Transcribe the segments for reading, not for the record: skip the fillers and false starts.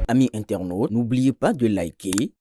Amis internautes, n'oubliez pas de liker,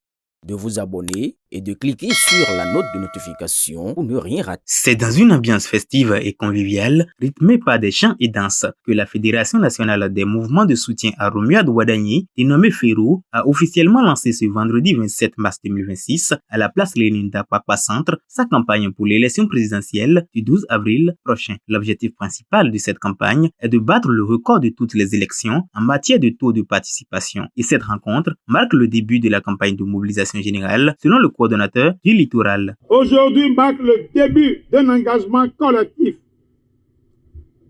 de vous abonner et de cliquer sur la note de notification pour ne rien rater. C'est dans une ambiance festive et conviviale, rythmée par des chants et danses, que la Fédération nationale des mouvements de soutien à Romuald Wadagni, dénommée FERO, a officiellement lancé ce vendredi 27 mars 2026 à la place Lénine d'Apapa Centre sa campagne pour l'élection présidentielle du 12 avril prochain. L'objectif principal de cette campagne est de battre le record de toutes les élections en matière de taux de participation. Et cette rencontre marque le début de la campagne de mobilisation générale, selon le coordonnateur du littoral. Aujourd'hui marque le début d'un engagement collectif,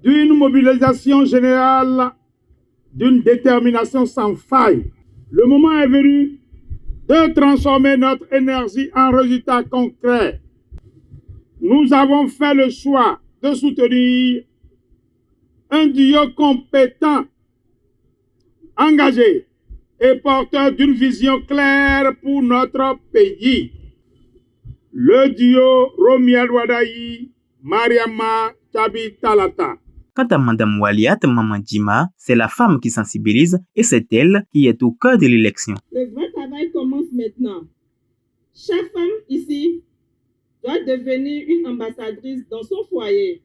d'une mobilisation générale, d'une détermination sans faille. Le moment est venu de transformer notre énergie en résultats concrets. Nous avons fait le choix de soutenir un duo compétent, engagé et porteur d'une vision claire pour notre pays. Le duo Romuald Wadagni, Mariama Tchabi Talata. Quant à Madame Waliat Mamandjima, c'est la femme qui sensibilise et c'est elle qui est au cœur de l'élection. Le vrai travail commence maintenant. Chaque femme ici doit devenir une ambassadrice dans son foyer,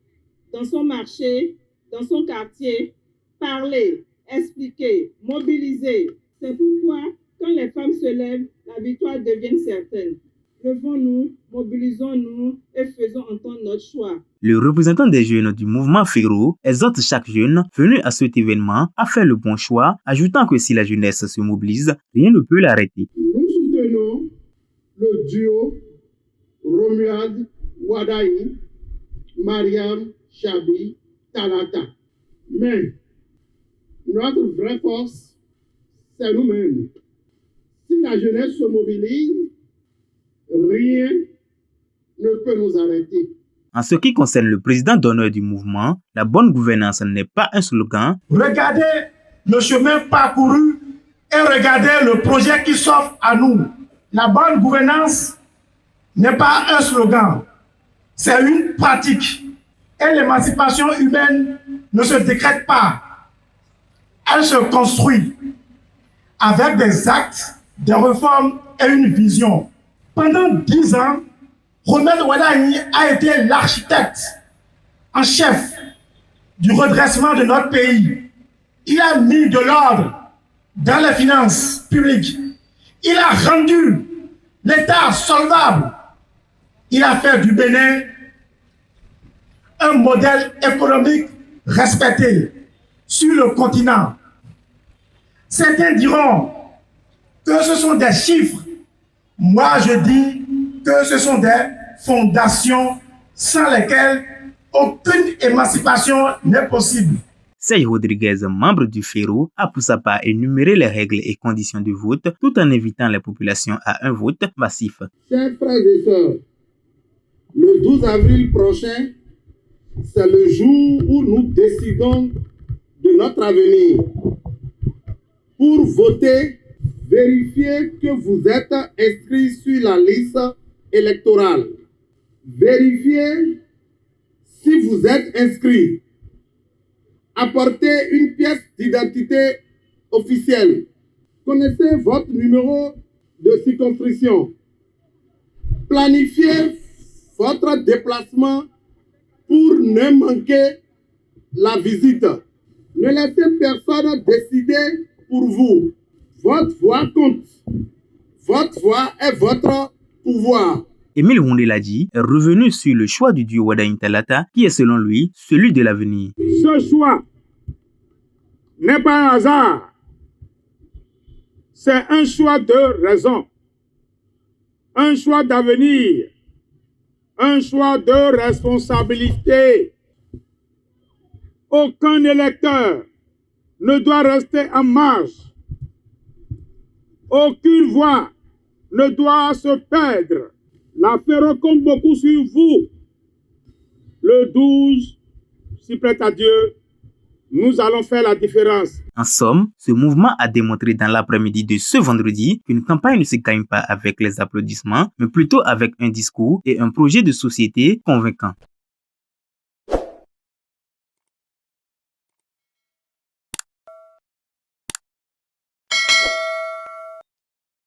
dans son marché, dans son quartier, parler, expliquer, mobiliser. C'est pourquoi, quand les femmes se lèvent, la victoire devient certaine. Levons-nous, mobilisons-nous et faisons entendre notre choix. Le représentant des jeunes du mouvement FERO exhorte chaque jeune venu à cet événement à faire le bon choix, ajoutant que si la jeunesse se mobilise, rien ne peut l'arrêter. Nous soutenons le duo Romuald Wadagni, Mariam Tchabi Talata. Mais notre vraie force, c'est nous-mêmes. Si la jeunesse se mobilise, rien ne peut nous arrêter. En ce qui concerne le président d'honneur du mouvement, la bonne gouvernance n'est pas un slogan. Regardez le chemin parcouru et regardez le projet qui s'offre à nous. La bonne gouvernance n'est pas un slogan, c'est une pratique. Et l'émancipation humaine ne se décrète pas, elle se construit avec des actes, des réformes et une vision. Pendant 10 ans, Romuald Wadagni a été l'architecte en chef du redressement de notre pays. Il a mis de l'ordre dans les finances publiques. Il a rendu l'État solvable. Il a fait du Bénin un modèle économique respecté sur le continent. Certains diront que ce sont des chiffres. Moi, je dis que ce sont des fondations sans lesquelles aucune émancipation n'est possible. Serge Rodriguez, membre du FERO, a pour sa part énuméré les règles et conditions du vote tout en invitant les populations à un vote massif. Chers frères et sœurs, le 12 avril prochain, c'est le jour où nous décidons de notre avenir. Pour voter, vérifiez que vous êtes inscrit sur la liste électorale. Vérifiez si vous êtes inscrit. Apportez une pièce d'identité officielle. Connaissez votre numéro de circonscription. Planifiez votre déplacement pour ne manquer la visite. Ne laissez personne décider pour vous. Votre voix compte. Votre voix est votre pouvoir. Émile Rondeladji est revenu sur le choix du duo Wadagni Talata qui est selon lui celui de l'avenir. Ce choix n'est pas un hasard. C'est un choix de raison. Un choix d'avenir. Un choix de responsabilité. Aucun électeur ne doit rester en marge. Aucune voix ne doit se perdre. La FERO compte beaucoup sur vous. Le 12, si prête à Dieu, nous allons faire la différence. En somme, ce mouvement a démontré dans l'après-midi de ce vendredi qu'une campagne ne se gagne pas avec les applaudissements, mais plutôt avec un discours et un projet de société convaincant.